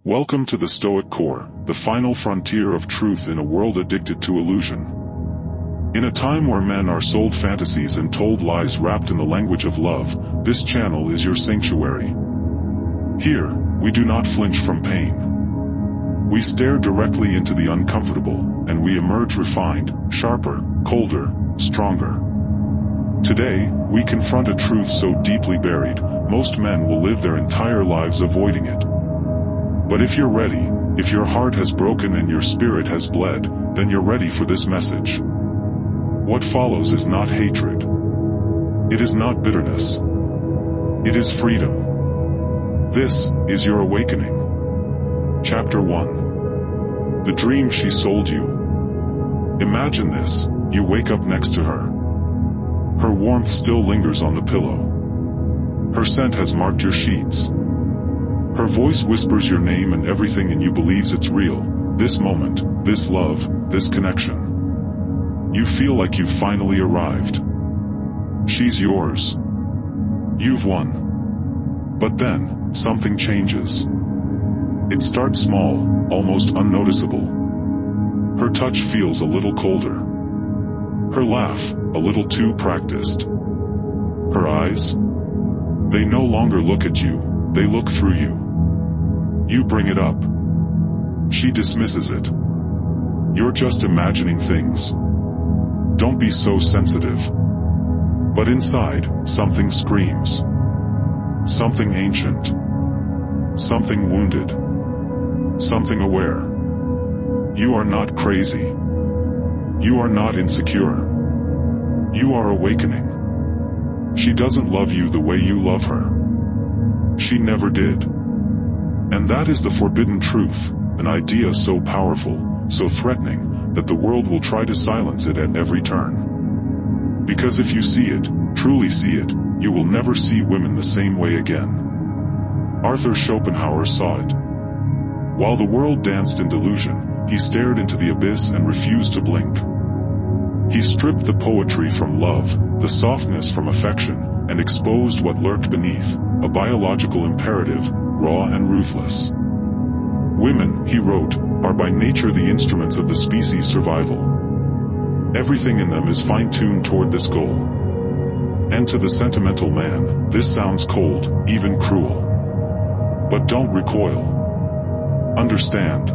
Welcome to the Stoic core, the final frontier of truth in a world addicted to illusion. In a time where men are sold fantasies and told lies wrapped in the language of love, this channel is your sanctuary. Here, we do not flinch from pain. We stare directly into the uncomfortable, and we emerge refined, sharper, colder, stronger. Today, we confront a truth so deeply buried, most men will live their entire lives avoiding it. But if you're ready, if your heart has broken and your spirit has bled, then you're ready for this message. What follows is not hatred. It is not bitterness. It is freedom. This is your awakening. Chapter 1. The dream she sold you. Imagine this, you wake up next to her. Her warmth still lingers on the pillow. Her scent has marked your sheets. Her voice whispers your name and everything in you believes it's real, this moment, this love, this connection. You feel like you've finally arrived. She's yours. You've won. But then, something changes. It starts small, almost unnoticeable. Her touch feels a little colder. Her laugh, a little too practiced. Her eyes? They no longer look at you, they look through you. You bring it up. She dismisses it. You're just imagining things. Don't be so sensitive. But inside, something screams. Something ancient. Something wounded. Something aware. You are not crazy. You are not insecure. You are awakening. She doesn't love you the way you love her. She never did. And that is the forbidden truth, an idea so powerful, so threatening, that the world will try to silence it at every turn. Because if you see it, truly see it, you will never see women the same way again. Arthur Schopenhauer saw it. While the world danced in delusion, he stared into the abyss and refused to blink. He stripped the poetry from love, the softness from affection, and exposed what lurked beneath, a biological imperative, raw and ruthless. Women, he wrote, are by nature the instruments of the species' survival. Everything in them is fine-tuned toward this goal. And to the sentimental man, this sounds cold, even cruel. But don't recoil. Understand.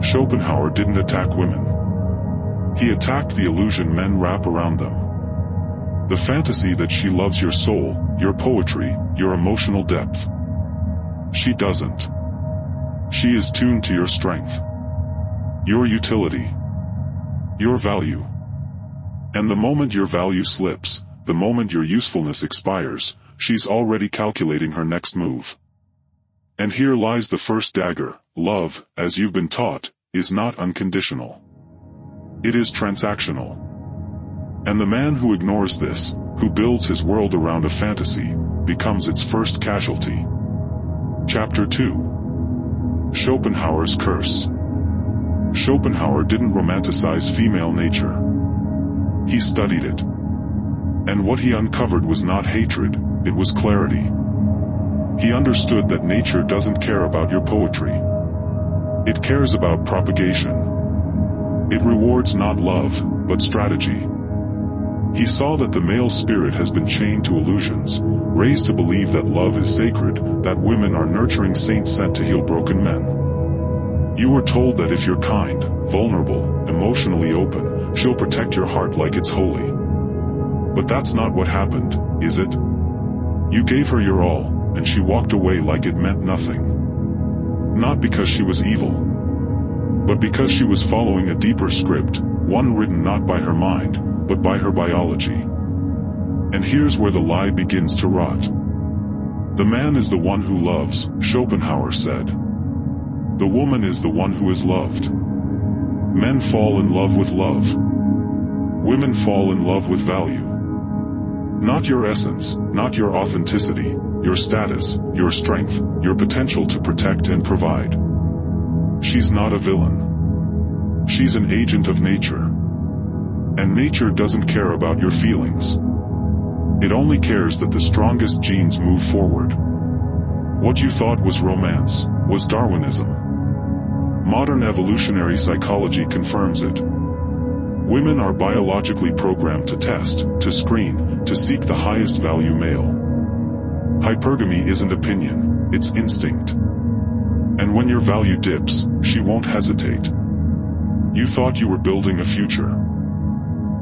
Schopenhauer didn't attack women. He attacked the illusion men wrap around them. The fantasy that she loves your soul, your poetry, your emotional depth. She doesn't. She is tuned to your strength, your utility, your value. And the moment your value slips, the moment your usefulness expires, she's already calculating her next move. And here lies the first dagger. Love, as you've been taught, is not unconditional. It is transactional. And the man who ignores this, who builds his world around a fantasy, becomes its first casualty. Chapter 2. Schopenhauer's Curse. Schopenhauer didn't romanticize female nature. He studied it. And what he uncovered was not hatred, it was clarity. He understood that nature doesn't care about your poetry. It cares about propagation. It rewards not love, but strategy. He saw that the male spirit has been chained to illusions, raised to believe that love is sacred, that women are nurturing saints sent to heal broken men. You were told that if you're kind, vulnerable, emotionally open, she'll protect your heart like it's holy. But that's not what happened, is it? You gave her your all, and she walked away like it meant nothing. Not because she was evil, but because she was following a deeper script, one written not by her mind, but by her biology. And here's where the lie begins to rot. The man is the one who loves, Schopenhauer said. The woman is the one who is loved. Men fall in love with love. Women fall in love with value. Not your essence, not your authenticity, your status, your strength, your potential to protect and provide. She's not a villain. She's an agent of nature. And nature doesn't care about your feelings. It only cares that the strongest genes move forward. What you thought was romance, was Darwinism. Modern evolutionary psychology confirms it. Women are biologically programmed to test, to screen, to seek the highest value male. Hypergamy isn't opinion, it's instinct. And when your value dips, she won't hesitate. You thought you were building a future.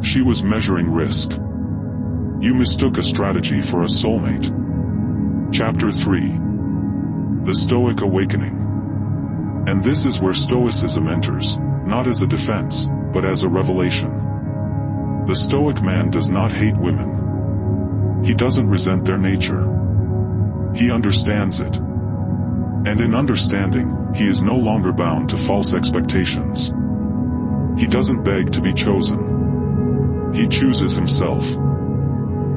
She was measuring risk. You mistook a strategy for a soulmate. Chapter 3. The Stoic Awakening. And this is where Stoicism enters, not as a defense, but as a revelation. The Stoic man does not hate women. He doesn't resent their nature. He understands it. And in understanding, he is no longer bound to false expectations. He doesn't beg to be chosen. He chooses himself.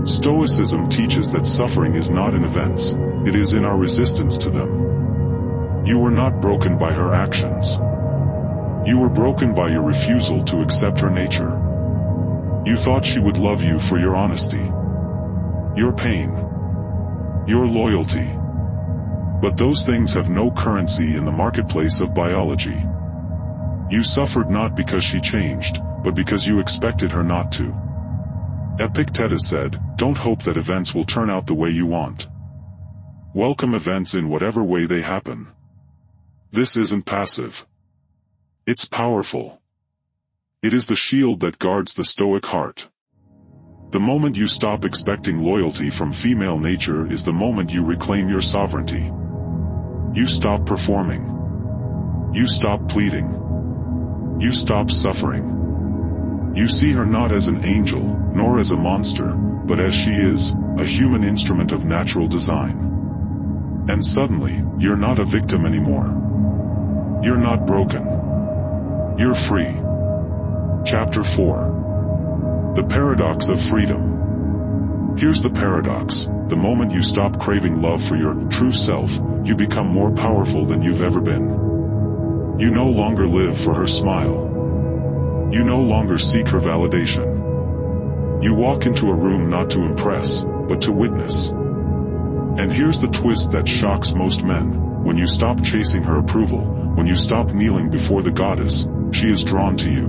Stoicism teaches that suffering is not in events, it is in our resistance to them. You were not broken by her actions. You were broken by your refusal to accept her nature. You thought she would love you for your honesty, your pain, your loyalty. But those things have no currency in the marketplace of biology. You suffered not because she changed, but because you expected her not to. Epictetus said, "Don't hope that events will turn out the way you want. Welcome events in whatever way they happen." This isn't passive. It's powerful. It is the shield that guards the Stoic heart. The moment you stop expecting loyalty from female nature is the moment you reclaim your sovereignty. You stop performing. You stop pleading. You stop suffering. You see her not as an angel, nor as a monster, but as she is, a human instrument of natural design. And suddenly, you're not a victim anymore. You're not broken. You're free. Chapter 4. The Paradox of Freedom. Here's the paradox. The moment you stop craving love for your true self, you become more powerful than you've ever been. You no longer live for her smile. You no longer seek her validation. You walk into a room not to impress, but to witness. And here's the twist that shocks most men. When you stop chasing her approval, when you stop kneeling before the goddess, she is drawn to you.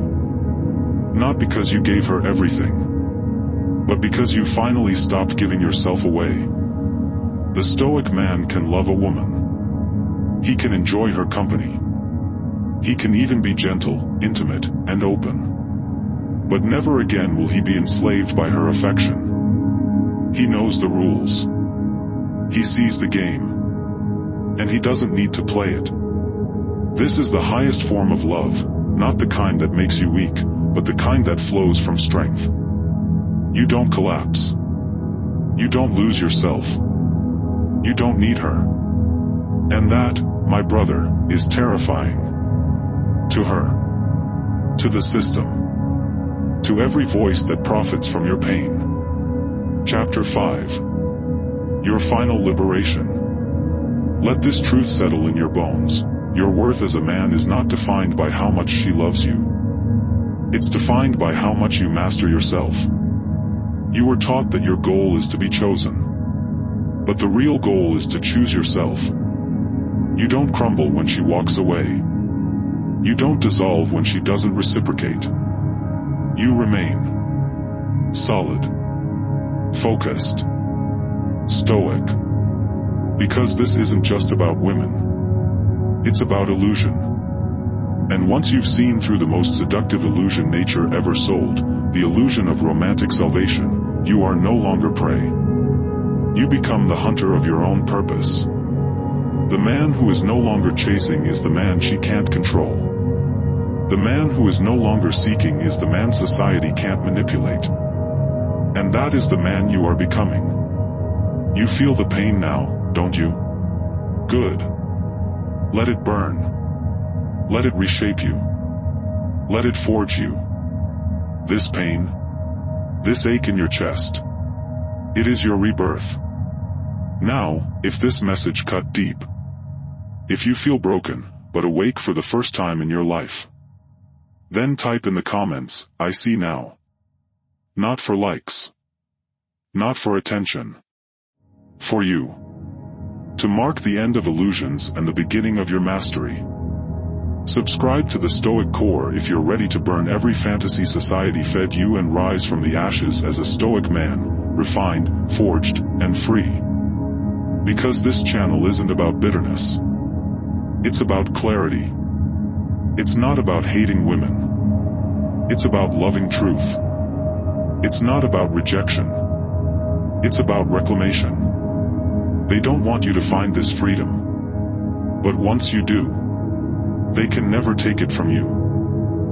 Not because you gave her everything, but because you finally stopped giving yourself away. The Stoic man can love a woman. He can enjoy her company. He can even be gentle, intimate, and open. But never again will he be enslaved by her affection. He knows the rules. He sees the game. And he doesn't need to play it. This is the highest form of love, not the kind that makes you weak, but the kind that flows from strength. You don't collapse. You don't lose yourself. You don't need her. And that, my brother, is terrifying. To her. To the system. To every voice that profits from your pain. Chapter 5. Your final liberation. Let this truth settle in your bones. Your worth as a man is not defined by how much she loves you. It's defined by how much you master yourself. You were taught that your goal is to be chosen. But the real goal is to choose yourself. You don't crumble when she walks away. You don't dissolve when she doesn't reciprocate. You remain solid, focused, stoic. Because this isn't just about women. It's about illusion. And once you've seen through the most seductive illusion nature ever sold, the illusion of romantic salvation, you are no longer prey. You become the hunter of your own purpose. The man who is no longer chasing is the man she can't control. The man who is no longer seeking is the man society can't manipulate. And that is the man you are becoming. You feel the pain now, don't you? Good. Let it burn. Let it reshape you. Let it forge you. This pain, this ache in your chest, it is your rebirth. Now, if this message cut deep, if you feel broken, but awake for the first time in your life, then type in the comments, "I see now." Not for likes. Not for attention. For you. to mark the end of illusions and the beginning of your mastery. Subscribe to the Stoic Core if you're ready to burn every fantasy society fed you and rise from the ashes as a Stoic man, refined, forged, and free. Because this channel isn't about bitterness. It's about clarity. It's not about hating women. It's about loving truth. It's not about rejection. It's about reclamation. They don't want you to find this freedom. But once you do, they can never take it from you.